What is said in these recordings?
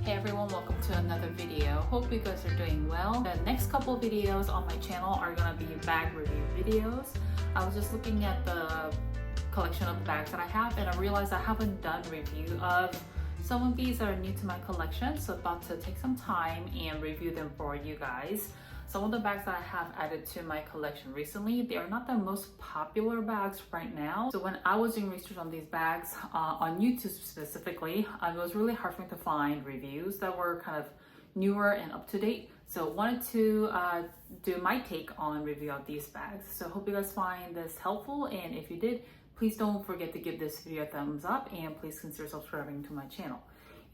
Hey everyone, welcome to another video. Hope you guys are doing well. The next couple of videos on my channel are gonna be bag review videos. I was just looking at the collection of the bags that I have and I realized I haven't done review of some of these that are new to my collection, so about to take some time and review them for you guys. Some of the bags that I have added to my collection recently, they are not the most popular bags right now. So when I was doing research on these bags, on YouTube specifically, it was really hard for me to find reviews that were kind of newer and up to date. So wanted to do my take on review of these bags. So hope you guys find this helpful, and if you did, please don't forget to give this video a thumbs up and please consider subscribing to my channel.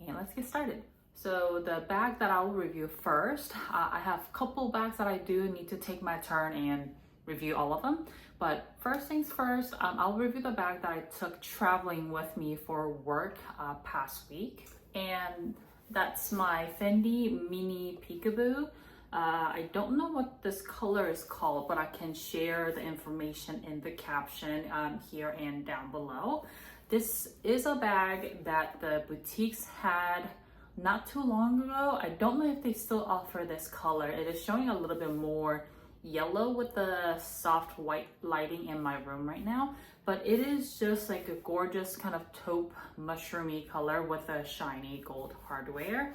And let's get started. So the bag that I will review first, I have a couple bags that I do need to take my turn and review all of them. But first things first, I'll review the bag that I took traveling with me for work past week. And that's my Fendi Mini Peekaboo. I don't know what this color is called, but I can share the information in the caption here and down below. This is a bag that the boutiques had not too long ago. I don't know if they still offer this color. It is showing a little bit more yellow with the soft white lighting in my room right now, but it is just like a gorgeous kind of taupe mushroomy color with a shiny gold hardware.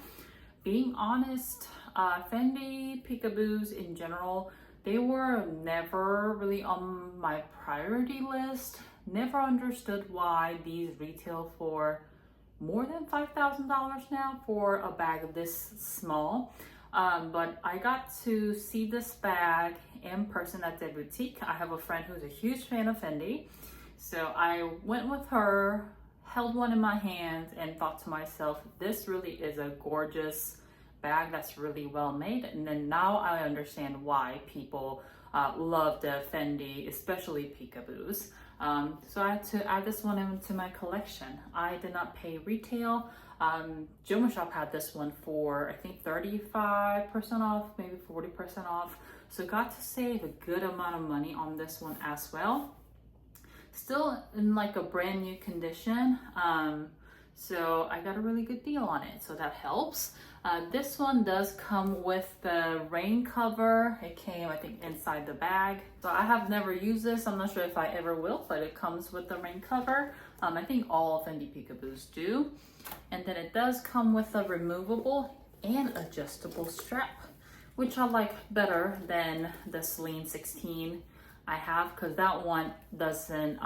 Being honest, Fendi Peekaboos in general, they were never really on my priority list. Never understood why these retail for more than $5,000 now for a bag this small. But I got to see this bag in person at the boutique. I have a friend who's a huge fan of Fendi. So I went with her, held one in my hands, and thought to myself, this really is a gorgeous bag that's really well made. And then now I understand why people love the Fendi, especially Peekaboos. So I had to add this one into my collection. I did not pay retail. Shop had this one for I think 35% off, maybe 40% off. So got to save a good amount of money on this one as well. Still in like a brand new condition. So I got a really good deal on it, so that helps. This one does come with the rain cover. It came, I think, inside the bag. So I have never used this. I'm not sure if I ever will, but it comes with the rain cover. I think all Fendi Peekaboos do. And then it does come with a removable and adjustable strap, which I like better than the Celine 16 I have, because that one doesn't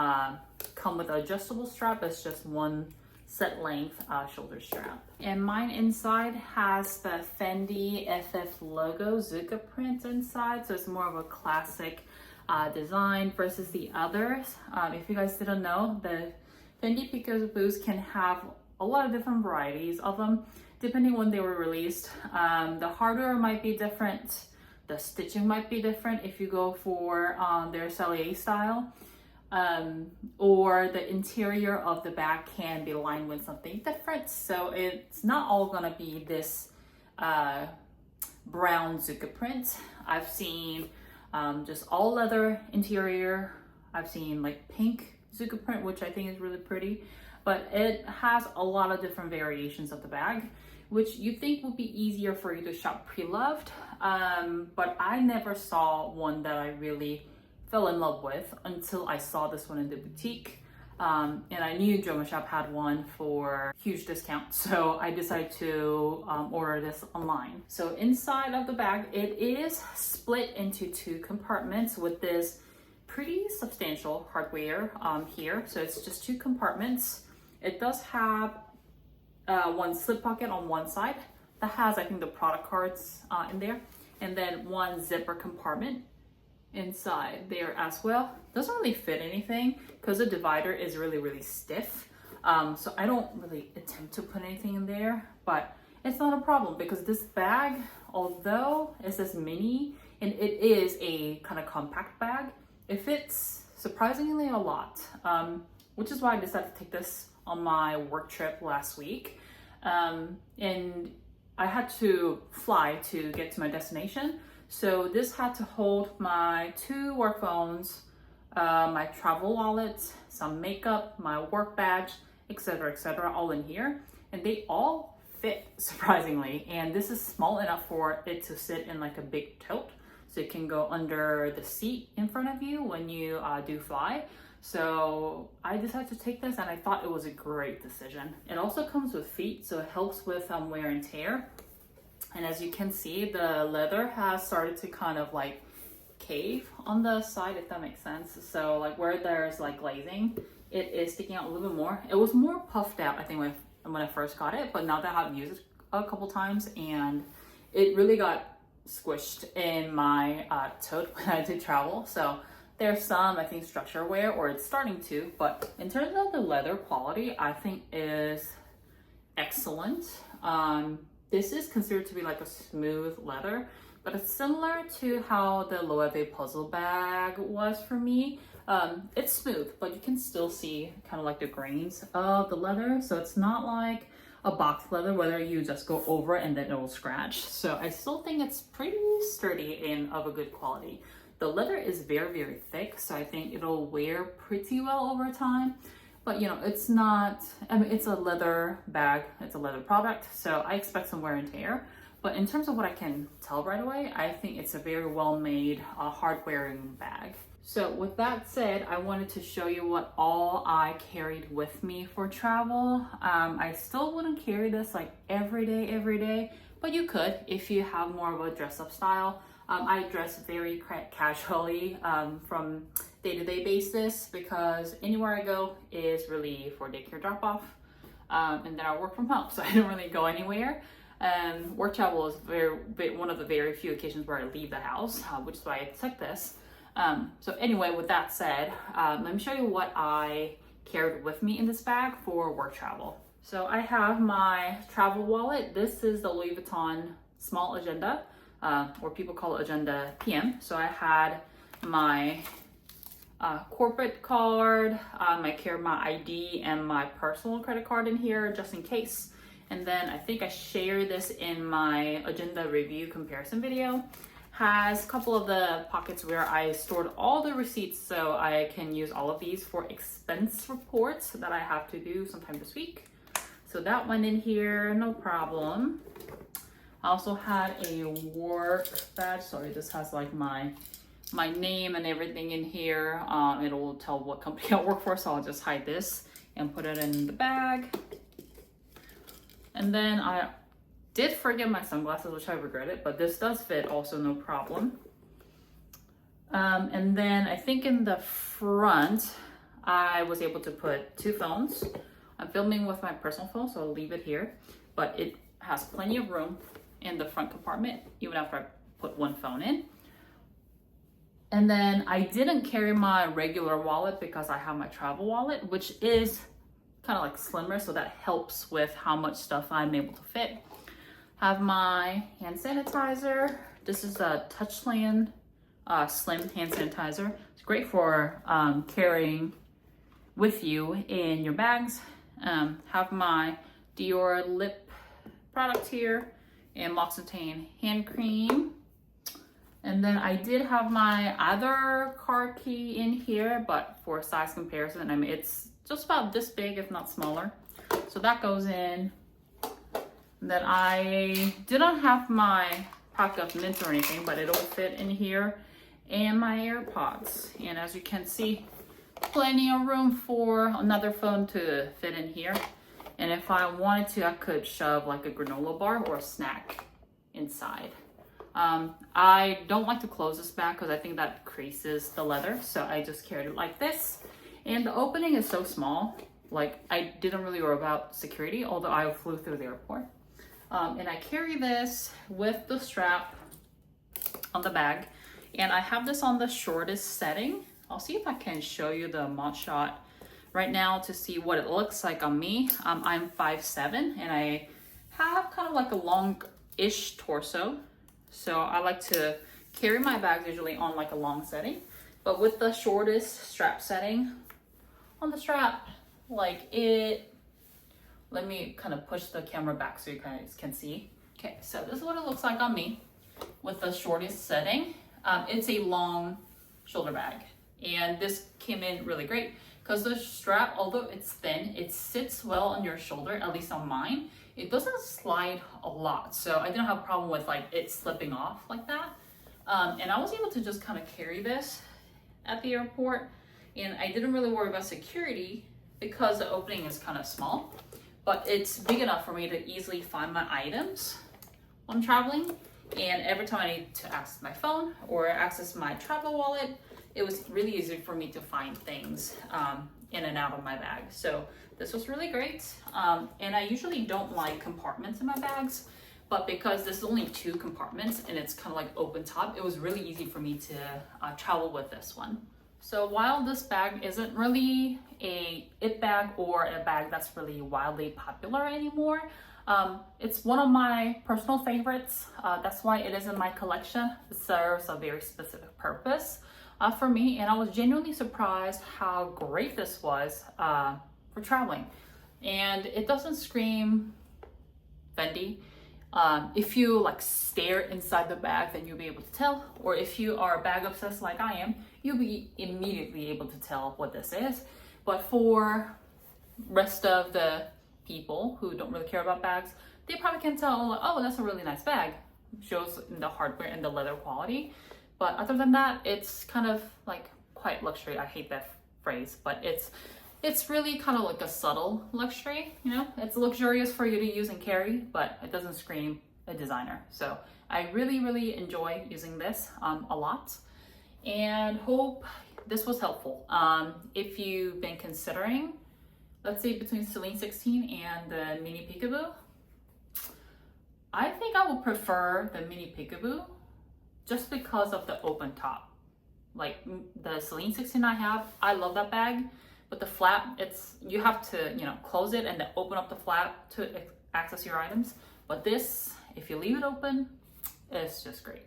come with an adjustable strap. It's just one set length shoulder strap. And mine inside has the Fendi FF logo Zucca print inside, so it's more of a classic design versus the others. If you guys didn't know, the Fendi Peekaboos can have a lot of different varieties of them depending when they were released. The hardware might be different, the stitching might be different if you go for their Cellier style. Or the interior of the bag can be lined with something different. So it's not all gonna be this brown Zucca print. I've seen just all leather interior. I've seen like pink Zucca print, which I think is really pretty, but it has a lot of different variations of the bag, which you think would be easier for you to shop pre-loved. But I never saw one that I really fell in love with until I saw this one in the boutique. And I knew Shop had one for huge discount, so I decided to order this online. So inside of the bag, it is split into two compartments with this pretty substantial hardware here. So it's just two compartments. It does have one slip pocket on one side that has, I think, the product cards in there, and then one zipper compartment inside there as well. Doesn't really fit anything because the divider is really stiff. So I don't really attempt to put anything in there, but it's not a problem because this bag, although it says mini and it is a kind of compact bag, it fits surprisingly a lot, which is why I decided to take this on my work trip last week. And I had to fly to get to my destination. So this had to hold my two work phones, my travel wallet, some makeup, my work badge, etc., all in here. And they all fit, surprisingly. And this is small enough for it to sit in like a big tote. So it can go under the seat in front of you when you do fly. So I decided to take this and I thought it was a great decision. It also comes with feet, so it helps with wear and tear. And as you can see, the leather has started to kind of like cave on the side, if that makes sense. So like where there's like glazing, it is sticking out a little bit more. It was more puffed out, I think, when I first got it, but now that I've used it a couple times, and it really got squished in my tote when I did travel. So there's some, I think, structure wear, or it's starting to, but in terms of the leather quality, I think is excellent. This is considered to be like a smooth leather, but it's similar to how the Loewe puzzle bag was for me. It's smooth, but you can still see kind of like the grains of the leather. So it's not like a box leather, whether you just go over it and then it will scratch. So I still think it's pretty sturdy and of a good quality. The leather is very, very thick, so I think it'll wear pretty well over time. But you know, it's not, I mean, it's a leather bag, it's a leather product, so I expect some wear and tear. But in terms of what I can tell right away, I think it's a very well-made, hard-wearing bag. So with that said, I wanted to show you what all I carried with me for travel. I still wouldn't carry this like every day, but you could if you have more of a dress-up style. I dress very casually from day-to-day basis because anywhere I go is really for daycare drop-off, and then I work from home, so I don't really go anywhere. Work travel is one of the very few occasions where I leave the house, which is why I took this. So anyway, with that said, let me show you what I carried with me in this bag for work travel. So I have my travel wallet. This is the Louis Vuitton Small Agenda, or people call it Agenda PM. So I had my corporate card, I carried my ID and my personal credit card in here just in case. And then I think I shared this in my agenda review comparison video. Has a couple of the pockets where I stored all the receipts so I can use all of these for expense reports that I have to do sometime this week. So that went in here, no problem. I also had a work badge. Sorry, this has like my name and everything in here. It'll tell what company I work for, so I'll just hide this and put it in the bag. And then I did forget my sunglasses, which I regretted, but this does fit also, no problem. And then I think in the front, I was able to put 2 phones. I'm filming with my personal phone, so I'll leave it here, but it has plenty of room in the front compartment, even after I put 1 phone in. And then I didn't carry my regular wallet because I have my travel wallet, which is kind of like slimmer, so that helps with how much stuff I'm able to fit. Have my hand sanitizer. This is a Touchland Slim hand sanitizer. It's great for carrying with you in your bags. Have my Dior lip product here and L'Occitane hand cream. And then I did have my other car key in here, but for size comparison, I mean, it's just about this big, if not smaller. So that goes in. And then I didn't have my pack of mints or anything, but it'll fit in here. And my AirPods. And as you can see, plenty of room for another phone to fit in here. And if I wanted to, I could shove like a granola bar or a snack inside. I don't like to close this bag because I think that creases the leather. So I just carried it like this. And the opening is so small. Like, I didn't really worry about security, although I flew through the airport. And I carry this with the strap on the bag. And I have this on the shortest setting. I'll see if I can show you the mod shot right now to see what it looks like on me. I'm 5'7", and I have kind of like a long-ish torso. So I like to carry my bags usually on like a long setting. But with the shortest strap setting on the strap, like it, let me kind of push the camera back so you guys can see. Okay, so this is what it looks like on me with the shortest setting. It's a long shoulder bag, and this came in really great because the strap, although it's thin, it sits well on your shoulder, at least on mine. It doesn't slide a lot, so I didn't have a problem with like it slipping off like that. And I was able to just kind of carry this at the airport, and I didn't really worry about security because the opening is kind of small, but it's big enough for me to easily find my items when I'm traveling. And every time I need to access my phone or access my travel wallet, it was really easy for me to find things in and out of my bag. So this was really great. And I usually don't like compartments in my bags, but because this is only 2 compartments and it's kind of like open top, it was really easy for me to travel with this one. So while this bag isn't really a it bag or a bag that's really wildly popular anymore, it's one of my personal favorites. That's why it is in my collection. It serves a very specific purpose for me, and I was genuinely surprised how great this was for traveling. And it doesn't scream Fendi. If you like stare inside the bag, then you'll be able to tell. Or if you are bag obsessed like I am, you'll be immediately able to tell what this is. But for rest of the people who don't really care about bags, they probably can tell, like, oh, that's a really nice bag. It shows in the hardware and the leather quality. But other than that, it's kind of like quite luxury. I hate that phrase, but it's really kind of like a subtle luxury, you know? It's luxurious for you to use and carry, but it doesn't scream a designer. So I really, really enjoy using this a lot, and hope this was helpful. If you've been considering, let's say between Celine 16 and the Mini Peekaboo, I think I would prefer the Mini Peekaboo just because of the open top. Like the Celine 16 I have, I love that bag, but the flap, you have to, you know, close it and then open up the flap to access your items. But this, if you leave it open, it's just great.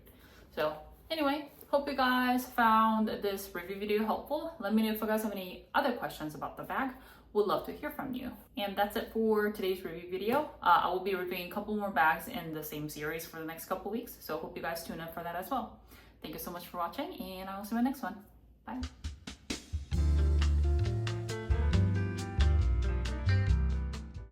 So anyway, hope you guys found this review video helpful. Let me know if you guys have any other questions about the bag. Would love to hear from you. And that's it for today's review video. I will be reviewing a couple more bags in the same series for the next couple weeks, so hope you guys tune in for that as well. Thank you so much for watching, and I will see you in my next one. Bye.